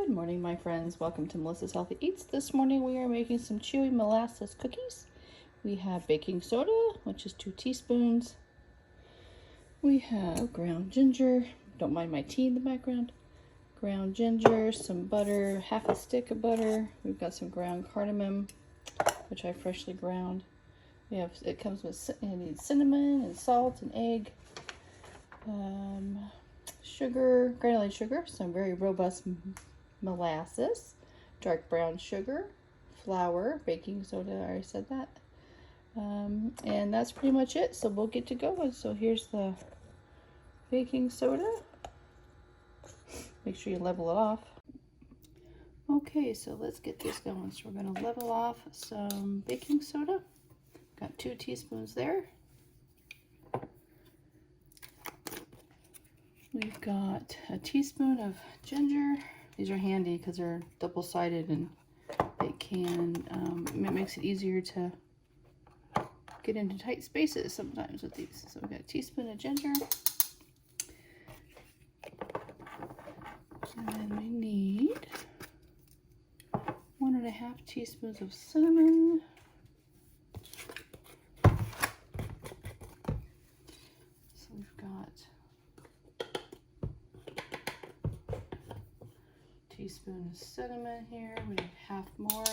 Good morning, my friends. Welcome to Melissa's Healthy Eats. This morning we are making some Chewy Molasses Cookies. We have baking soda, which is 2 teaspoons. We have ground ginger. Don't mind my tea in the background. Ground ginger, some butter, half a stick of butter. We've got some ground cardamom, which I freshly ground. It comes with cinnamon and salt and egg. Sugar, granulated sugar, some very robust molasses, dark brown sugar, flour, baking soda, I already said that. And that's pretty much it, so we'll get to go. So here's the baking soda. Make sure you level it off. Okay, so let's get this going. So we're going to level off some baking soda. Got 2 teaspoons there. We've got a teaspoon of ginger. These are handy because they're double-sided and they can, it makes it easier to get into tight spaces sometimes with these. So we've got a teaspoon of ginger. And then we need 1.5 teaspoons of cinnamon. So we've got teaspoon of cinnamon here. We need half more.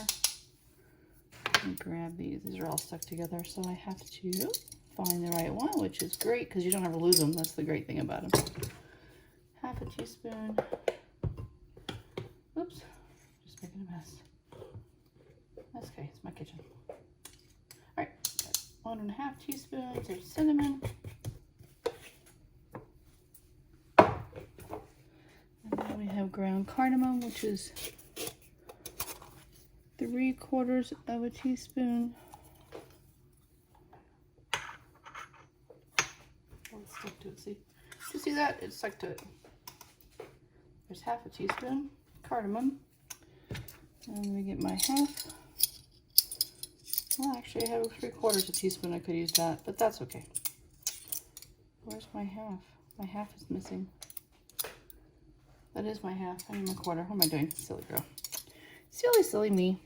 Let me grab these. These are all stuck together, so I have to find the right one, which is great because you don't ever lose them. That's the great thing about them. Half a teaspoon. Oops, just making a mess. That's okay, it's my kitchen. All right, 1.5 teaspoons of cinnamon. We have ground cardamom, which is 3/4 of a teaspoon. Oh, it's stuck to it. See? Did you see that? It's stuck to it. There's half a teaspoon cardamom. And let me get my half. Well, actually, I have 3/4 a teaspoon. I could use that, but that's okay. Where's my half? My half is missing. That is my half. I need my quarter. What am I doing? Silly girl. Silly, silly me.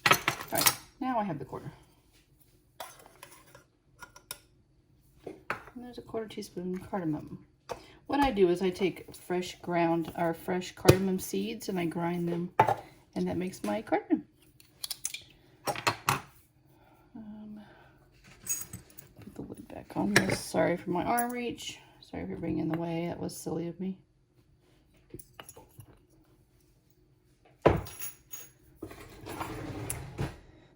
Alright, now I have the quarter. And there's a 1/4 teaspoon cardamom. What I do is I take fresh cardamom seeds and I grind them, and that makes my cardamom. Put the lid back on this. Sorry for my arm reach. Sorry for being in the way. That was silly of me.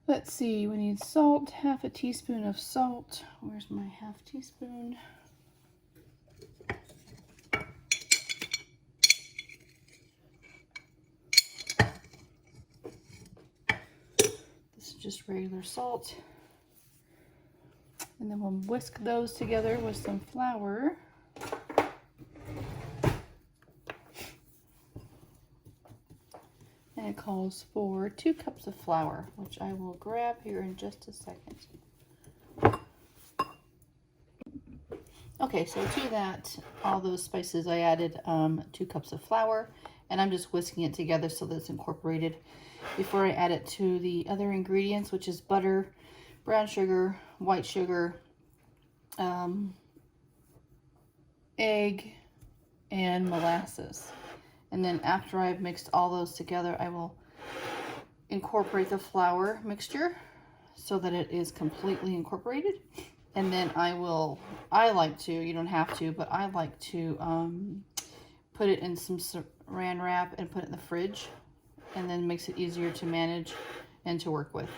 Let's see, we need salt, half a teaspoon of salt. Where's my half teaspoon? This is just regular salt. And then we'll whisk those together with some flour. And it calls for 2 cups of flour, which I will grab here in just a second. Okay, so to that, all those spices, I added 2 cups of flour, and I'm just whisking it together so that it's incorporated before I add it to the other ingredients, which is butter, brown sugar, white sugar, egg, and molasses. And then after I've mixed all those together, I will incorporate the flour mixture so that it is completely incorporated. And then I like to, you don't have to, but I like to put it in some saran wrap and put it in the fridge. And then it makes it easier to manage and to work with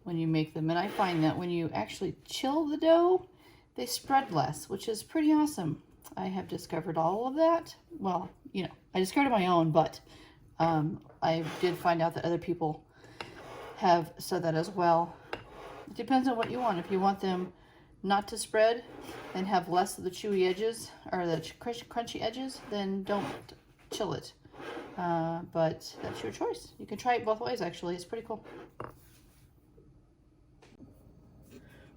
when you make them. And I find that when you actually chill the dough, they spread less, which is pretty awesome. I have discovered all of that. Well, you know, I discovered my own, but I did find out that other people have said that as well. It depends on what you want. If you want them not to spread and have less of the chewy edges or the crunchy edges, then don't chill it. But that's your choice. You can try it both ways, actually. It's pretty cool.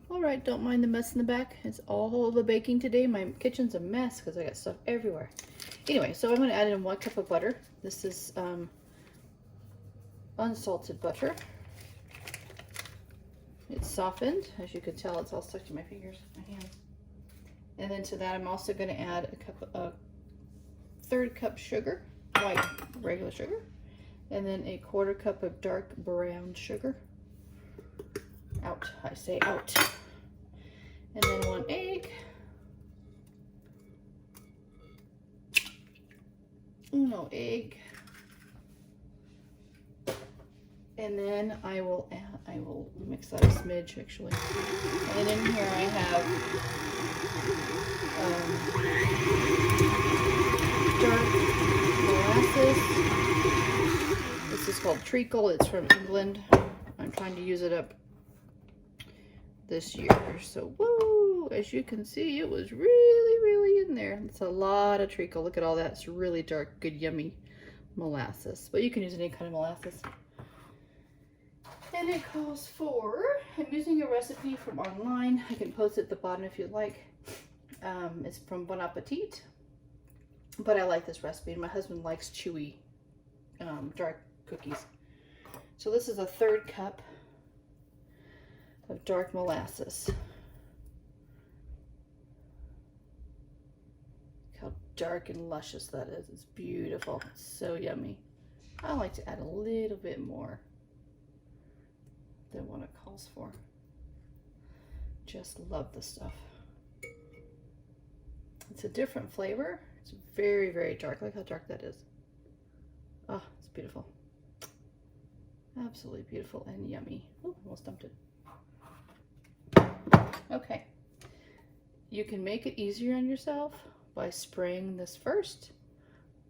Alright, don't mind the mess in the back. It's all the baking today. My kitchen's a mess because I got stuff everywhere. Anyway, so I'm going to add in 1 cup of butter. This is unsalted butter. It's softened. As you can tell, it's all stuck to my fingers, my hands. And then to that, I'm also going to add a 1/3 cup sugar, white regular sugar, and then a 1/4 cup of dark brown sugar. Out, I say out. And then 1 egg. No egg. And then I will mix that a smidge actually. And in here I have dark molasses. This is called treacle. It's from England. I'm trying to use it up this year. So woo! As you can see, it was really in there. It's a lot of treacle. Look at all that. It's really dark, good, yummy molasses. But you can use any kind of molasses. And it calls for, I'm using a recipe from online. I can post it at the bottom if you'd like. It's from Bon Appetit. But I like this recipe, and my husband likes chewy, dark cookies. So this is a 1/3 cup of dark molasses. Look how dark and luscious that is. It's beautiful. It's so yummy. I like to add a little bit more than what it calls for. Just love this stuff. It's a different flavor. It's very dark. Look how dark that is. Oh, it's beautiful. Absolutely beautiful and yummy. Oh, almost dumped it. Okay. You can make it easier on yourself by spraying this first,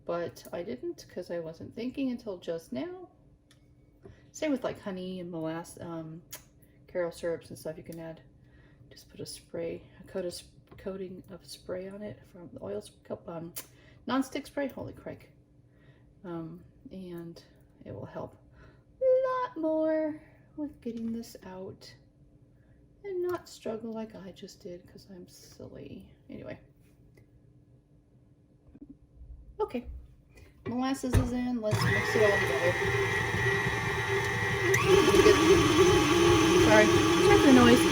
but I didn't because I wasn't thinking until just now. Same with like honey and molasses, carob syrups and stuff. You can add, just put a spray, a coating of spray on it from the oil cup, non-stick spray. Holy crike! And it will help a lot more with getting this out and not struggle like I just did because I'm silly. Anyway, okay, molasses is in. Let's mix it all together. Sorry for the noise.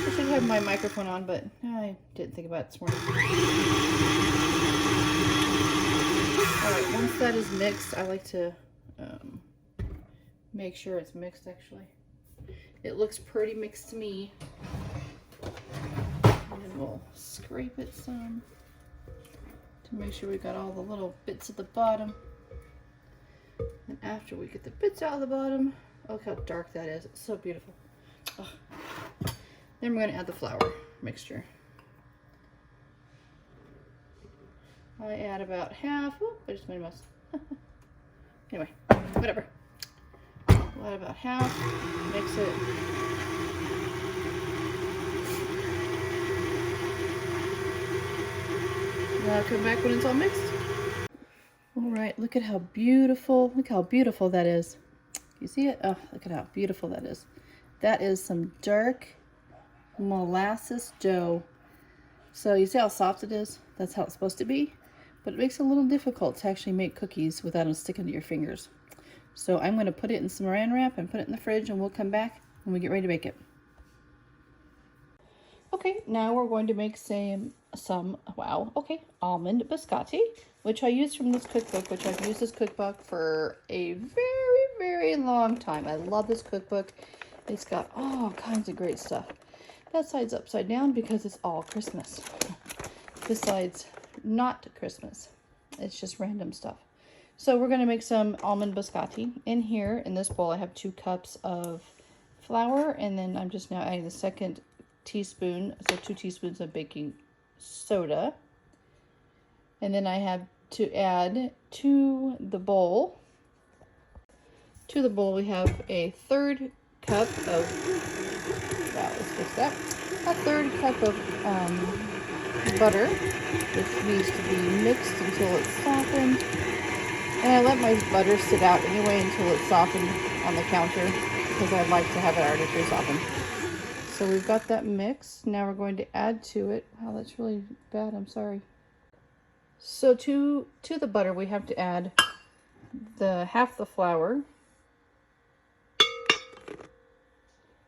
I should have my microphone on, but I didn't think about it this morning. Alright, once that is mixed, I like to make sure it's mixed actually. It looks pretty mixed to me. And then we'll scrape it some to make sure we got all the little bits at the bottom. And after we get the bits out of the bottom, look how dark that is. It's so beautiful. Oh. Then we're going to add the flour mixture. I add about half. Oh, I just made a mess. Anyway, whatever. We'll add about half. Mix it. Now I'll come back when it's all mixed. All right, look at how beautiful that is. You see it? Oh, look at how beautiful that is. That is some dark molasses dough. So you see how soft it is? That's how it's supposed to be. But it makes it a little difficult to actually make cookies without them sticking to your fingers. So I'm going to put it in some saran wrap and put it in the fridge, and we'll come back when we get ready to bake it. Okay, now we're going to make almond biscotti, which I used from this cookbook, which I've used this cookbook for a very long time. I love this cookbook. It's got all kinds of great stuff. That side's upside down because it's all Christmas. This side's not Christmas. It's just random stuff. So we're going to make some almond biscotti. In here, in this bowl, I have 2 cups of flour, and then I'm just now adding the 2nd teaspoon, so 2 teaspoons of baking soda. And then I have to add to the bowl. To the bowl, we have a 1/3 cup of, let's fix that, a 1/3 cup of butter, which needs to be mixed until it's softened. And I let my butter sit out anyway until it's softened on the counter, because I'd like to have it already pre-softened. So we've got that mix. Now we're going to add to it. Wow, that's really bad. I'm sorry. So to the butter, we have to add half the flour,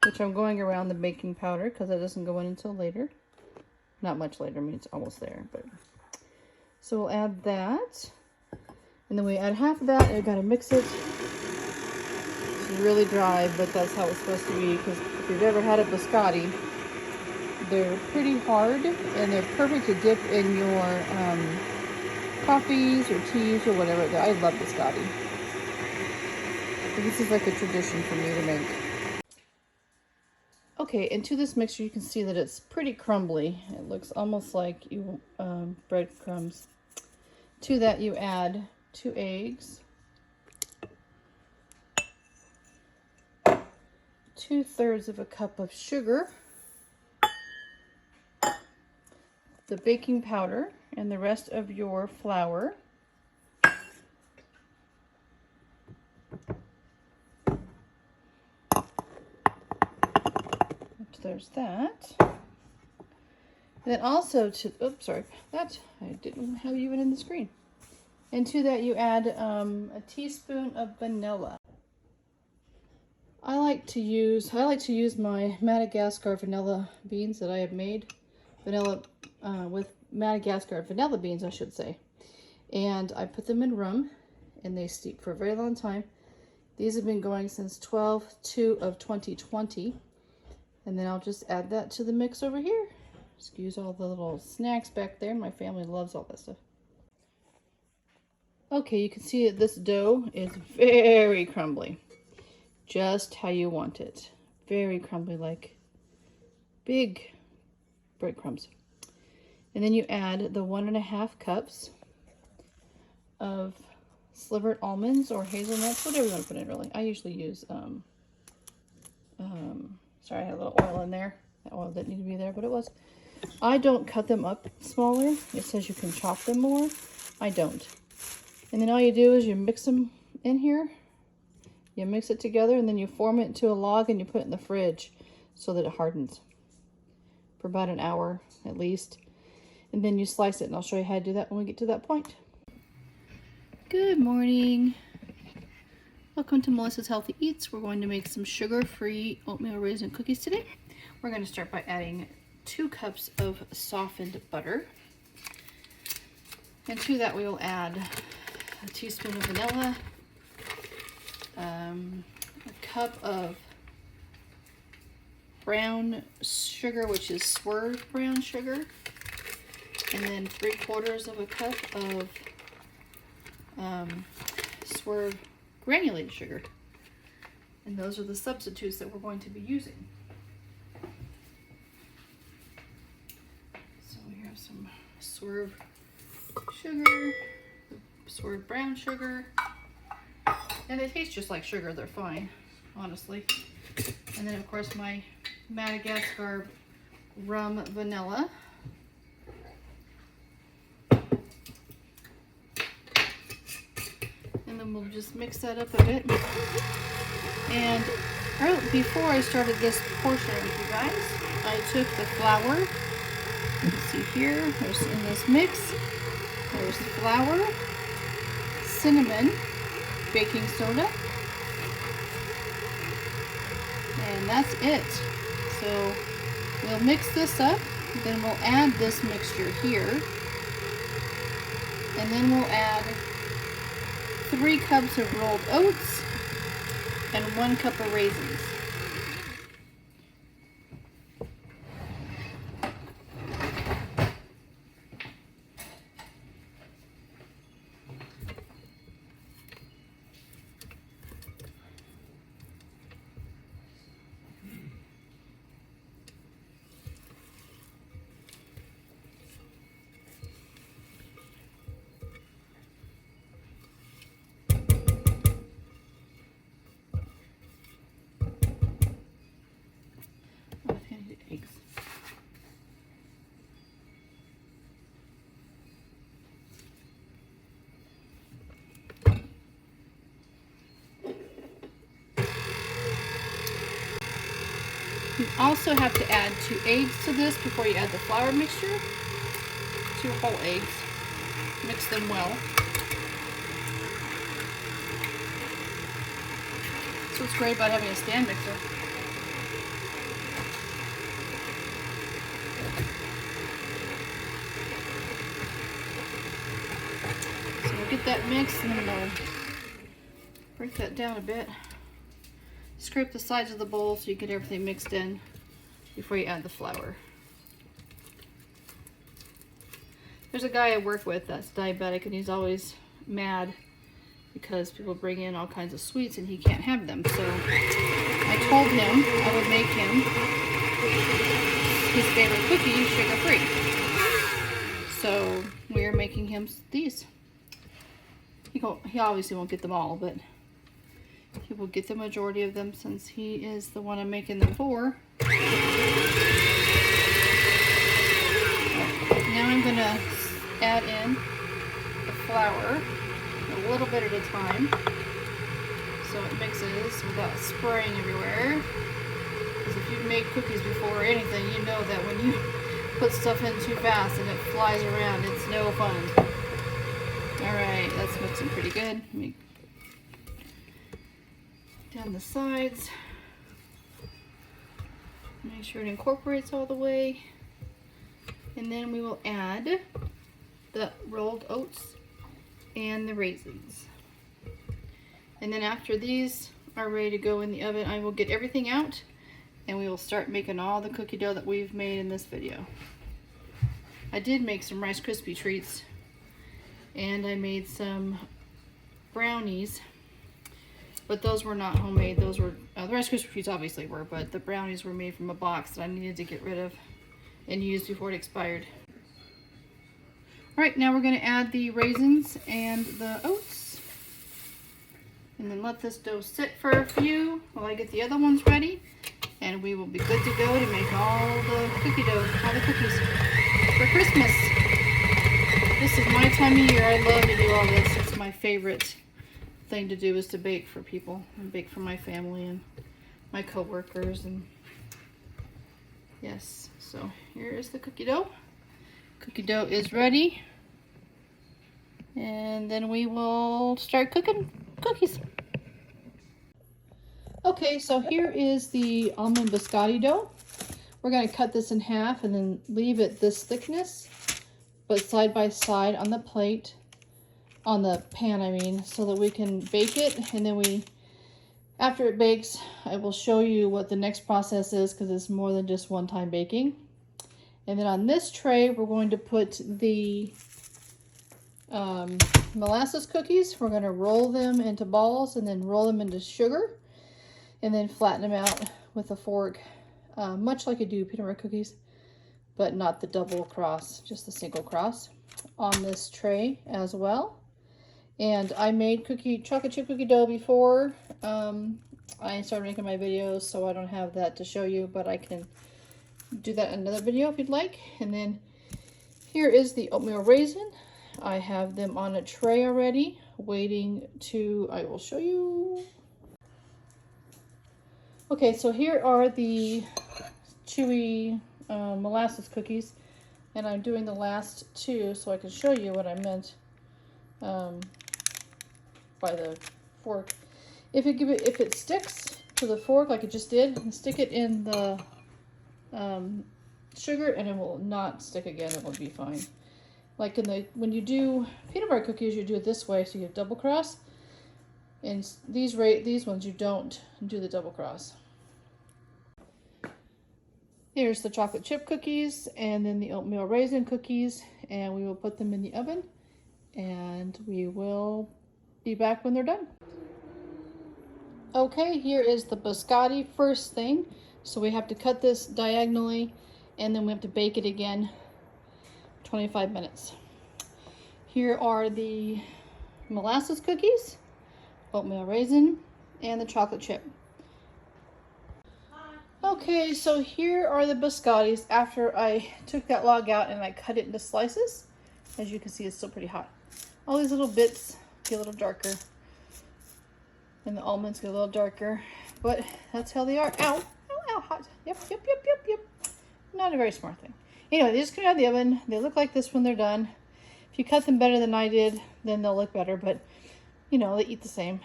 which I'm going around the baking powder because it doesn't go in until later. Not much later, I mean it's almost there, but so we'll add that, and then we add half of that, and we've got to mix it. It's really dry, but that's how it's supposed to be, because if you've ever had a biscotti, they're pretty hard, and they're perfect to dip in your coffees or teas or whatever. I love biscotti. This is like a tradition for me to make. Okay, into this mixture you can see that it's pretty crumbly. It looks almost like breadcrumbs. To that you add 2 eggs, 2/3 of a cup of sugar, the baking powder, and the rest of your flour. There's that. And then also oops, sorry, that I didn't have even in the screen. And to that you add a teaspoon of vanilla. I like to use my Madagascar vanilla beans that I have made. With Madagascar vanilla beans, I should say. And I put them in rum, and they steep for a very long time. These have been going since 12/2/2020. And then I'll just add that to the mix over here. Excuse all the little snacks back there. My family loves all that stuff. Okay, you can see that this dough is very crumbly. Just how you want it. Very crumbly, like big breadcrumbs. And then you add the 1.5 cups of slivered almonds or hazelnuts, whatever you want to put in, really. I usually use sorry, I had a little oil in there. That oil didn't need to be there, but it was. I don't cut them up smaller. It says you can chop them more. I don't. And then all you do is you mix them in here. You mix it together, and then you form it into a log, and you put it in the fridge so that it hardens for about an hour at least. And then you slice it, and I'll show you how to do that when we get to that point. Good morning. Welcome to Melissa's Healthy Eats. We're going to make some sugar-free oatmeal raisin cookies today. We're going to start by adding 2 cups of softened butter. And to that we will add a teaspoon of vanilla, a cup of brown sugar, which is Swerve brown sugar, and then 3/4 of a cup of Swerve granulated sugar. And those are the substitutes that we're going to be using. So we have some Swerve sugar, Swerve brown sugar, and they taste just like sugar. They're fine, honestly. And then of course my Madagascar rum vanilla. And then we'll just mix that up a bit. And before I started this portion with you guys, I took the flour. You can see here, there's in this mix, there's flour, cinnamon, baking soda, and that's it. So we'll mix this up, then we'll add this mixture here, and then we'll add 3 cups of rolled oats and 1 cup of raisins. Also have to add 2 eggs to this before you add the flour mixture. 2 whole eggs. Mix them well. That's what's great about having a stand mixer. So we'll get that mixed and then we'll break that down a bit. Scrape the sides of the bowl so you get everything mixed in before you add the flour. There's a guy I work with that's diabetic and he's always mad because people bring in all kinds of sweets and he can't have them. So I told him I would make him his favorite cookie sugar-free. So we're making him these. He obviously won't get them all, but he will get the majority of them since he is the one I'm making them for. Now I'm going to add in the flour a little bit at a time so it mixes without spraying everywhere. Because if you've made cookies before or anything, you know that when you put stuff in too fast and it flies around, it's no fun. Alright, that's mixing pretty good. Let me down the sides. Make sure it incorporates all the way. And then we will add the rolled oats and the raisins. And then after these are ready to go in the oven, I will get everything out and we will start making all the cookie dough that we've made in this video. I did make some Rice Krispie treats and I made some brownies, but those were not homemade. Those were, the Rice Krispie treats obviously were, but the brownies were made from a box that I needed to get rid of and use before it expired. All right, now we're going to add the raisins and the oats. And then let this dough sit for a few while I get the other ones ready. And we will be good to go to make all the cookie dough, all the cookies for Christmas. This is my time of year. I love to do all this. It's my favorite thing to do is to bake for people and bake for my family and my co-workers. And yes, so here is the cookie dough. Cookie dough is ready. And then we will start cooking cookies. Okay, so here is the Almond Biscotti dough. We're going to cut this in half and then leave it this thickness, but side by side on the plate, on the pan I mean, so that we can bake it. And then after it bakes, I will show you what the next process is because it's more than just one-time baking. And then on this tray, we're going to put the molasses cookies. We're going to roll them into balls and then roll them into sugar and then flatten them out with a fork, much like you do peanut butter cookies, but not the double cross, just the single cross on this tray as well. And I made chocolate chip cookie dough before. I started making my videos, so I don't have that to show you, but I can do that in another video if you'd like. And then here is the oatmeal raisin. I have them on a tray already, waiting to, I will show you. Okay, so here are the Chewy Molasses cookies, and I'm doing the last two so I can show you what I meant by the fork. If it sticks to the fork like it just did, stick it in the sugar and it will not stick again. It will be fine. Like when you do peanut butter cookies, you do it this way, so you have double cross. And these ones you don't do the double cross. Here's the chocolate chip cookies and then the oatmeal raisin cookies, and we will put them in the oven and we will be back when they're done. Okay, here is the biscotti first thing. So we have to cut this diagonally and then we have to bake it again 25 minutes. Here are the molasses cookies, oatmeal raisin, and the chocolate chip. Okay, so here are the biscottis after I took that log out and I cut it into slices. As you can see, it's still pretty hot. All these little bits get a little darker and the almonds get a little darker, but that's how they are. Ow, ow, ow, hot. Yep. Not a very smart thing. Anyway, they just come out of the oven. They look like this when they're done. If you cut them better than I did, then they'll look better, but you know, they eat the same.